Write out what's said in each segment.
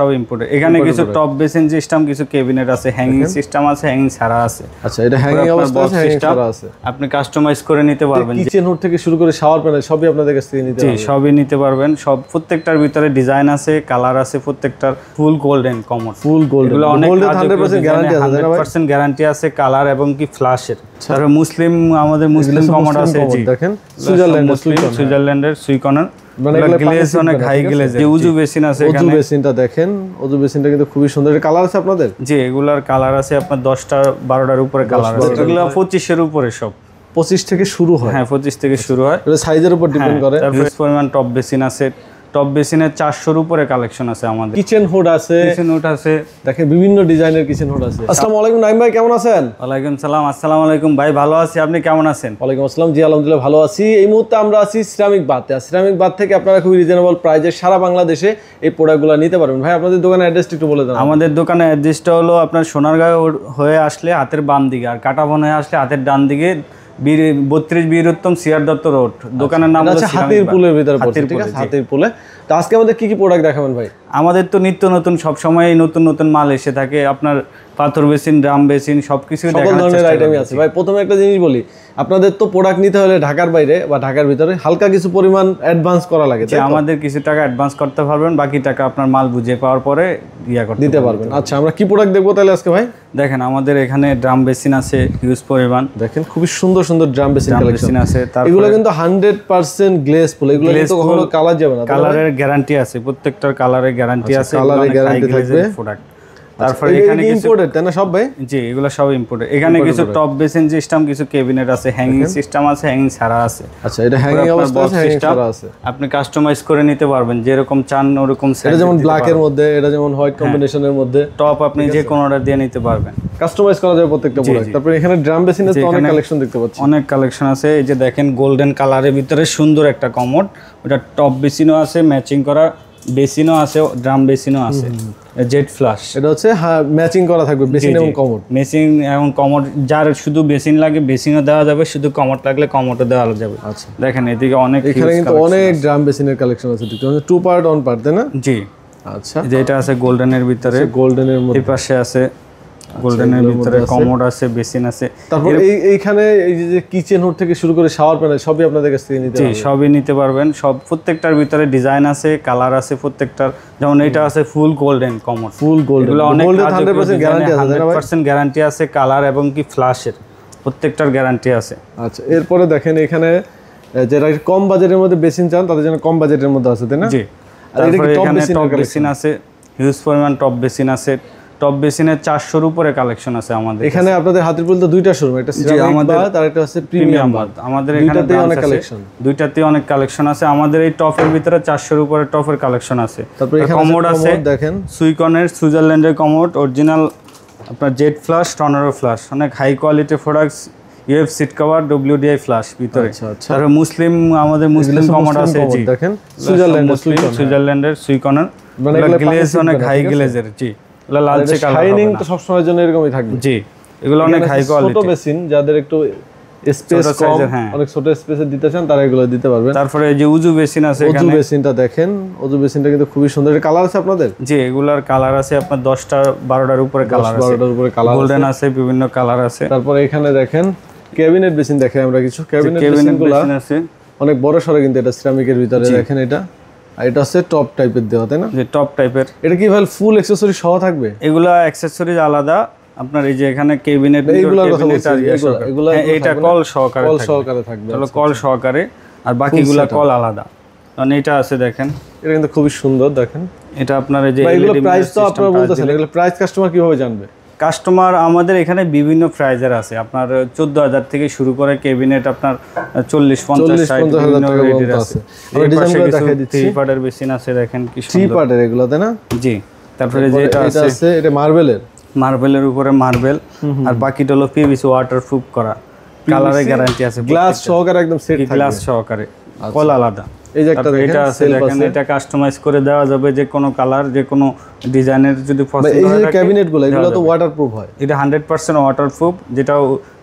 সব ইম্পোর্টেড। এখানে কিছু টপ বেসিন সিস্টেম, কিছু ক্যাবিনেট আছে, হ্যাঙ্গিং সিস্টেম আছে, হ্যাঙ্গিং ছাড়া আছে। আচ্ছা, এটা হ্যাঙ্গিং অবস্থা আছে, হ্যাঙ্গিং ছাড়া আছে। আপনি কাস্টমাইজ করে নিতে পারবেন। কিচেন হুড থেকে শুরু করে শাওয়ার প্যানেল সবই আপনাদের কাছ থেকে নিতে পারবেন। জি, সবই নিতে পারবেন। সব প্রত্যেকটার ভিতরে ডিজাইন আছে, কালার আছে, প্রত্যেকটার ফুল গোল্ডেন কমোড। ফুল গোল্ডেন, এগুলো অনেক 100% গ্যারান্টি আছে, 100% গ্যারান্টি আছে, কালার এবং কি ফ্ল্যাশের। তারপরে মুসলিম, আমাদের মুসলিম কমোড আছে। জি, দেখেন সুইজারল্যান্ডের সুইকনার, মানে গ্লেজ অনেক হাই গ্লেজ। যে উজু বেসিন আছে এখানে, উজু বেসিনটা দেখেন, উজু বেসিনটা কিন্তু খুবই সুন্দর। এর কালার আছে আপনাদের? জি, এগুলার কালার আছে আপনার 10টা 12টার উপরে কালার আছে। এগুলো 25 এর উপরে সব। 25 থেকে শুরু হয়? হ্যাঁ, 25 থেকে শুরু হয়। এটা সাইজের উপর ডিপেন্ড করে। তারপরে পরিমাণ টপ বেসিন আছে, টপ বেসিনের 400 উপরে কালেকশন আছে আমাদের। কিচেন হুড আছে, কিচেন হুড আছে, দেখেন বিভিন্ন ডিজাইনের কিচেন হুড আছে। আসসালামু আলাইকুম নাইম ভাই, কেমন আছেন? ওয়ালাইকুম সালাম। আসসালামু আলাইকুম ভাই, ভালো আছি, আপনি কেমন আছেন? ওয়ালাইকুম আসসালাম, জি আলহামদুলিল্লাহ ভালো আছি। এই মুহূর্তে আমরা আছি সিরামিক বাতে। আর সিরামিক বাত থেকে আপনারা খুবই রিজনেবল প্রাইসে সারা বাংলাদেশে এই প্রোডাক্টগুলো নিতে পারবেন। ভাই, আপনাদের দোকানের অ্যাড্রেসটা একটু বলে দেন। আমাদের দোকানের অ্যাড্রেসটা হলো আপনার সোনারগাঁও হয়ে আসলে হাতের বাম দিকে, আর কাটাবন হয়ে আসলে হাতের ডান দিকে, 32 বীরুত্তম সিআর দত্ত রোড। দোকানের নাম হচ্ছে হাতির পুলের ভিতরে পড়ছে, ঠিক আছে, হাতির পুলে। তো আজকে আমাদের কি কি প্রোডাক্ট দেখাবেন ভাই? আমাদের তো নিত্য নতুন, সবসময় নতুন নতুন মাল এসে থাকে। আপনার পাথর বেসিন, ড্রাম বেসিন সবকিছু সকল ধরনের আইটেমই আছে। ভাই, প্রথমে একটা জিনিস বলি, আপনাদের তো প্রোডাক্ট নিতে হলে ঢাকার বাইরে বা ঢাকার ভিতরে হালকা কিছু পরিমাণ অ্যাডভান্স করা লাগে। আমাদের কিছু টাকা অ্যাডভান্স করতে পারবেন, বাকি টাকা আপনার মাল বুঝে পাওয়ার পরে দিতে পারবেন। আচ্ছা, আমরা কি প্রোডাক্ট দেখবো তাহলে আজকে ভাই? দেখেন, আমাদের এখানে ড্রাম বেসিন আছে হিউজ পরিমাণ। দেখেন, খুবই সুন্দর সুন্দর ড্রাম বেসিন কালেকশন আছে। এগুলো কিন্তু 100% গ্লেজ ফুল, এগুলো কিন্তু কখনো কালার যাবে না। কালারের গ্যারান্টি আছে, প্রত্যেকটার কালারের গ্যারান্টি আছে, কালারের গ্যারান্টি থাকবে। প্রোডাক্ট তারপরে এখানে ইম্পোর্টেড তাই না সব ভাই? জি, এগুলো সব ইম্পোর্টেড। এখানে কিছু টপ বেসিন সিস্টেম, কিছু ক্যাবিনেট আছে, হ্যাঙ্গিং সিস্টেম আছে, হ্যাঙ্গিং ছাড়া আছে। আচ্ছা, এটা হ্যাঙ্গিং অবস্থা আছে, হ্যাঙ্গিং ছাড়া আছে। আপনি কাস্টমাইজ করে নিতে পারবেন যেরকম চান ওরকম সাইজ। এটা যেমন ব্ল্যাক এর মধ্যে, এটা যেমন হোয়াইট কম্বিনেশনের মধ্যে টপ আপনি যে কোনো অর্ডার দিয়ে নিতে পারবেন, কাস্টমাইজ করা যাবে প্রত্যেকটা প্রোডাক্ট। তারপর এখানে ড্রাম বেসিনের তো অনেক কালেকশন দেখতে পাচ্ছি, অনেক কালেকশন আছে। এই যে দেখেন, গোল্ডেন কালারের ভিতরে সুন্দর একটা কমোড, ওটা টপ বেসিনও আছে, ম্যাচিং করা বেসিনও আছে, ড্রাম বেসিনও আছে, জেট ফ্লাশ। এটা হচ্ছে ম্যাচিং করা থাকবে বেসিন এবং কমোড। বেসিন এবং কমোড, যার শুধু বেসিন লাগে বেসিনও দেওয়া যাবে, শুধু কমোড লাগলে কমোডও দেওয়া যাবে। আচ্ছা, দেখেন এদিকে অনেক, এখানে কিন্তু অনেক ড্রাম বেসিনের কালেকশন আছে। দেখতে পাচ্ছেন 2 পার্ট 1 পার্ট, তাই না? জি। আচ্ছা, যেটা আছে গোল্ডেনের ভিতরে, গোল্ডেনের মধ্যে এই পাশে আছে গোল্ডেনের ভিতরে কমোড আছে, বেসিন আছে। তারপর এইখানে এই যে কিচেন হুড থেকে শুরু করে শাওয়ার প্যানেল সবই আপনাদের কাছ থেকে নিতে পারবেন। জি, সবই নিতে পারবেন। সব প্রত্যেকটার ভিতরে ডিজাইন আছে, কালার আছে প্রত্যেকটার। যেমন এটা আছে ফুল গোল্ডেন কমোড, ফুল গোল্ডেন, এগুলো অনেক 100% গ্যারান্টি আছে, 100% গ্যারান্টি আছে, কালার এবং কি ফ্ল্যাশের প্রত্যেকটার গ্যারান্টি আছে। আচ্ছা, এরপরে দেখেন এখানে যারা কম বাজেটের মধ্যে বেসিন চান তাদের জন্য কম বাজেটের মধ্যে আছে, তাই না? জি। আর এখানে টপ বেসিন আছে, হিউজ পরিমাণ টপ বেসিন আছে। টপ বেসিনের 400 উপরে কালেকশন আছে আমাদের এখানে। আপনাদের হাতিরপুল তো দুইটা শোরুম, একটা সিরামিক বাত আর একটা আছে প্রিমিয়াম বাত। আমাদের এখানে অনেক কালেকশন, দুইটাতেই অনেক কালেকশন আছে। আমাদের এই টপের ভিতরে 400 উপরে টপের কালেকশন আছে। তারপর এখানে কমোড আছে, দেখেন সুইকনের সুইজারল্যান্ডের কমোড, অরিজিনাল আপনার জেট ফ্ল্যাশ, টর্নেডো ফ্ল্যাশ, অনেক high quality products, UF seat cover, WDI flash ভিতরে। তারপর মুসলিম, আমাদের মুসলিম কমোড আছে। জি, দেখেন সুইজারল্যান্ডের সুইকনার, মানে গ্লেজ অনেক হাই গ্লেজের। জি, লালচে কালার, শাইনিং তো সব সময়ের জন্য এরকমই থাকবে। জি, এগুলো অনেক হাই কোয়ালিটি। ছোট বেসিন যাদের একটু স্পেস কম, অনেক ছোট স্পেসে দিতে চান তারা এগুলো দিতে পারবেন। তারপরে এই যে উজু বেসিন আছে এখানে, উজু বেসিনটা দেখেন, উজু বেসিনটা কিন্তু খুবই সুন্দর। এর কালার আছে আপনাদের? জি, এগুলার কালার আছে আপনার 10টা 12টার উপরে কালার আছে, 12টার উপরে কালার আছে, গোল্ডেন আছে, বিভিন্ন কালার আছে। তারপরে এখানে দেখেন ক্যাবিনেট বেসিন দেখেন আমরা কিছু। ক্যাবিনেট বেসিনগুলো আছে অনেক বড় সরো, কিন্তু এটা সিরামিকের ভিতরে। দেখেন এটা, আর এটা হচ্ছে টপ টাইপের দেওয়া, তাই না? যে টপ টাইপের। এটা কি ভাই ফুল অ্যাকসেসরি সহ থাকবে? এগুলা অ্যাকসেসরিজ আলাদা আপনার। এই যে এখানে ক্যাবিনেট, এটা কল সহকারে থাকবে, তাহলে কল সহকারে, আর বাকিগুলা কল আলাদা। মানে এটা আছে দেখেন, এটা কিন্তু খুবই সুন্দর। দেখেন এটা আপনার এই যে এগুলো প্রাইস তো আপনারা বলতেছেন, এগুলো প্রাইস কাস্টমার কিভাবে জানবে? কাস্টমার আমাদের এখানে বিভিন্ন প্রাইজের আছে, আপনার 14,000 থেকে শুরু করে ক্যাবিনেট আপনার 40-50 রেটের আছে। আমরা ডিজাইনগুলো দেখাই দিচ্ছি। 3 পার্টের বেসিন আছে, দেখেন কি সুন্দর 3 পার্টের এগুলো, তাই না? জি। তারপরে যে এটা আছে, এটা মার্বেলের উপরে মার্বেল, আর বাকিটা হলো পিভিসি ওয়াটারপ্রুফ করা, কালারে গ্যারান্টি আছে, গ্লাস সহকারে একদম সেট থাকবে, গ্লাস সহকারে, কল আলাদা। এই যে একটা এটা আছে দেখেন, এটা কাস্টমাইজ করে দেওয়া যাবে, যে কোনো কালার, যে কোনো ডিজাইনের যদি পছন্দ হয়। এই যে ক্যাবিনেটগুলো এগুলো তো ওয়াটারপ্রুফ হয়, এটা 100% ওয়াটারপ্রুফ, যেটা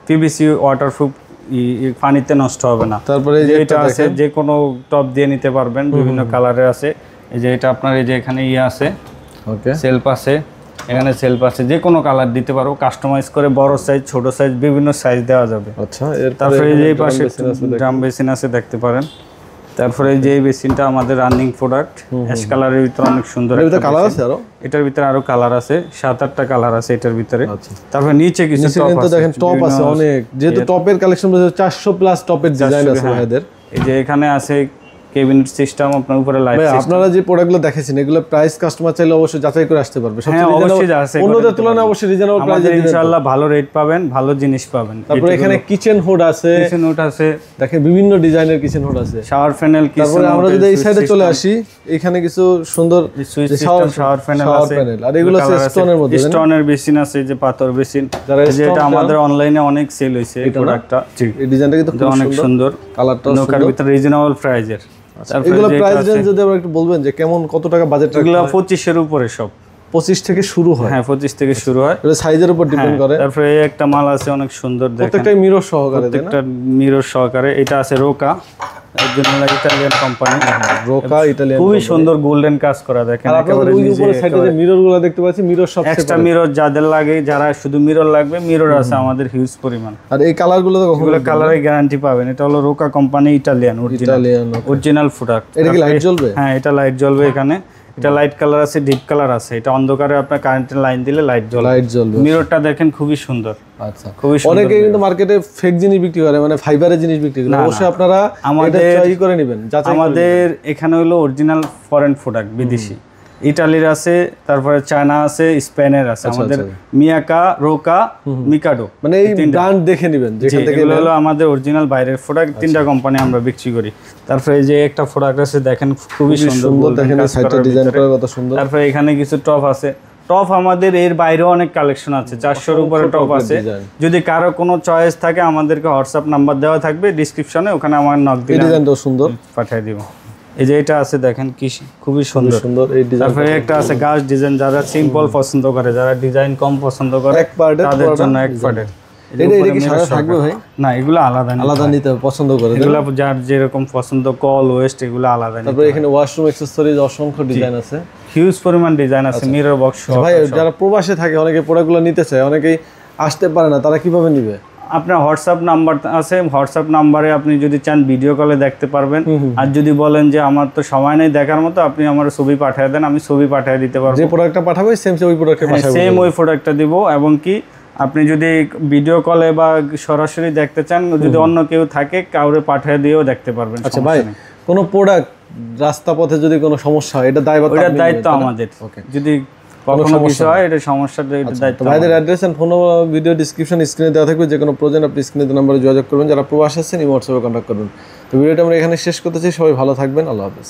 পিভিসি ওয়াটারপ্রুফ, পানিতে নষ্ট হবে না। তারপরে এটা আছে, যে কোনো টপ দিয়ে নিতে পারবেন, বিভিন্ন কালারের আছে। এই যে এটা আপনার, এই যে এখানে আছে ওকে সেলফ আছে, এখানে সেলফ আছে, যে কোনো কালার দিতে পারো, কাস্টমাইজ করে বড় সাইজ ছোট সাইজ বিভিন্ন সাইজ দেওয়া যাবে। আচ্ছা, তারপরে এই যে পাশে ড্রাম বেসিন আছে দেখতে পারেন। তারপরে এই যে এই বেসিনটা আমাদের রানিং প্রোডাক্ট, অ্যাশ কালারের ভিতরে অনেক সুন্দর একটা কালার আছে। আরো এটার ভিতরে আরো কালার আছে, 7-8টা কালার আছে এটার ভিতরে। আচ্ছা, তারপরে নিচে কিছু টপ কিন্তু আছে, দেখেন টপ আছে অনেক, যেহেতু টপের কালেকশন 400 প্লাস টপের ডিজাইন আছে ভাইদের। এই যে এখানে আছে ক্যাবিনেট সিস্টেম, আপনার উপরে লাইট সিস্টেম। আপনারা যে প্রোডাক্টগুলো দেখেছেন এগুলো প্রাইস কাস্টমার চাইলে অবশ্যই যাচাই করে আসতে পারবে। হ্যাঁ অবশ্যই যাচাই করে, অন্যদের তুলনায় অবশ্যই রিজনেবল প্রাইসে দিবেন ইনশাআল্লাহ, ভালো রেট পাবেন, ভালো জিনিস পাবেন। তারপরে এখানে কিচেন হুড আছে, কিচেন হুড আছে, দেখেন বিভিন্ন ডিজাইনের কিচেন হুড আছে, শাওয়ার প্যানেল। তারপরে আমরা যদি এই সাইডে চলে আসি, এখানে কিছু সুন্দর সুইচ সিস্টেম শাওয়ার প্যানেল আছে, আর এগুলো আছে স্টোনের মধ্যে, স্টোনের বেসিন আছে, যে পাথর বেসিন, যেটা আমাদের অনলাইনে অনেক সেল হইছে এই প্রোডাক্টটা। এই ডিজাইনটা কিন্তু অনেক সুন্দর, কালারটা নৌকার ভিতরে রিজনেবল প্রাইজের। এগুলো প্রাইস রেঞ্জ যদি আমরা একটু বলবেন যে কেমন কত টাকা বাজেট? এগুলো 25 এর উপরে সব, 25 থেকে শুরু হয়। হ্যাঁ 25 থেকে শুরু হয়, এটা সাইজের উপর ডিপেন্ড করে। তারপরে এই একটা মাল আছে অনেক সুন্দর, দেখেন প্রত্যেকটা মিরর সহকারে, প্রত্যেকটা মিরর সহকারে। এটা আছে Roca, original Italian company, Roca Italian, খুবই সুন্দর গোল্ডেন কাজ করা। দেখেন একেবারে ওই উপরে সাইডে যে মিররগুলো দেখতে পাচ্ছি, মিরর সব এক্সট্রা মিরর যাদের লাগে, যারা শুধু মিরর লাগবে, মিরর আছে আমাদের হিউজ পরিমাণ। আর এই কালারগুলো তো কখনো কালারের গ্যারান্টি পাবেন। এটা হলো Roca company, Italian original product. এটা কি লাইট জ্বলবে? হ্যাঁ এটা লাইট জ্বলবে। এখানে এটা লাইট কালার আছে, ডিপ কালার আছে। এটা অন্ধকারে আপনার কারেন্টের লাইন দিলে লাইট জ্বলবে। মিররটা দেখেন খুবই সুন্দর। আচ্ছা, খুবই সুন্দর। অনেকে কিন্তু মার্কেটে ফেক জিনিস বিক্রি করে, মানে ফাইবারের জিনিস বিক্রি করে। অবশ্যই আপনারা আমাদের ট্রাই করে নেবেন, যাচাই। আমাদের এখানে হলো অরিজিনাল ফরেন প্রোডাক্ট, বিদেশি। ইটালির আছে, তারপরে চায়না আছে, স্পেনের আছে। আমাদের মিয়াকা, রোকা, মিকাডো, মানে এই ব্র্যান্ড দেখে নেবেন যেখান থেকে। এগুলো হলো আমাদের অরিজিনাল বাইরের প্রোডাক্ট। 3টা কোম্পানি আমরা বিক্রি করি। তারপরে এই যে একটা প্রোডাক্ট আছে দেখেন, খুবই সুন্দর, দেখেন সাইডটা ডিজাইন করা কত সুন্দর। তারপরে এখানে কিছু টপ আছে। টপ আমাদের এর বাইরেও অনেক কালেকশন আছে, 400-এর উপরে টপ আছে। যদি কারো কোনো চয়েস থাকে, আমাদেরকে হোয়াটসঅ্যাপ নাম্বার দেওয়া থাকবে ডেসক্রিপশনে, ওখানে আমার নক দিলে ডিজাইনটাও সুন্দর পাঠিয়ে দিব। এই যে এটা আছে দেখেন, কি খুবই সুন্দর সুন্দর এই ডিজাইন। তারপরে একটা আছে গাছ ডিজাইন, যারা সিম্পল পছন্দ করে, যারা ডিজাইন কম পছন্দ করে, তাদের জন্য এক পার্টের। এটা কি সারা থাকবে ভাই? না, এগুলো আলাদা আলাদা নিতে পছন্দ করে, এগুলো যার যেরকম পছন্দ, কল ওয়েস্ট এগুলো আলাদা। তারপরে এখানে ওয়াশরুম অ্যাকসেসরিজ অসংখ্য ডিজাইন আছে, হিউজ পরিমাণ ডিজাইন আছে, মিরর বক্স। ভাই যারা প্রবাসে থাকে, অনেকে প্রোডাক্টগুলো নিতে চায়, অনেকেই আসতে পারে না, তারা কিভাবে নিবে? আপনার হোয়াটসঅ্যাপ নাম্বার আছে, হোয়াটসঅ্যাপ নাম্বারে আপনি যদি চান ভিডিও কলে দেখতে পারবেন। আর যদি বলেন যে আমার তো সময় নেই দেখার মতো, আপনি আমার ছবি পাঠিয়ে দেন, আমি ছবি পাঠিয়ে দিতে পারবো। যে প্রোডাক্টটা পাঠাবো সেম ওই প্রোডাক্টটা পাঠাবো, সেম ওই প্রোডাক্টটা দিব। এবং কি আপনি যদি ভিডিও কলে বা সরাসরি দেখতে চান, যদি অন্য কেউ থাকে, কাউরে পাঠিয়ে দিয়েও দেখতে পারবেন। আচ্ছা ভাই, কোনো প্রোডাক্ট রাস্তা পথে যদি কোনো সমস্যা হয়, এটা দায়িত্ব আমাদের। যদি কখনো কিছু হয়, এটা সমস্যাটা, এটা দায়িত্ব। ভাইদের address and phone video description স্ক্রিনে দেওয়া থাকবে। যে কোনো প্রয়োজন আপনি স্ক্রিনে নাম্বারে যোগাযোগ করবেন। যারা প্রবাসে আছেন, এই হোয়াটসঅ্যাপে কন্ট্যাক্ট করবেন। তো ভিডিওটা আমরা এখানে শেষ করতে চাই। সবাই ভালো থাকবেন, আল্লাহ হাফেজ।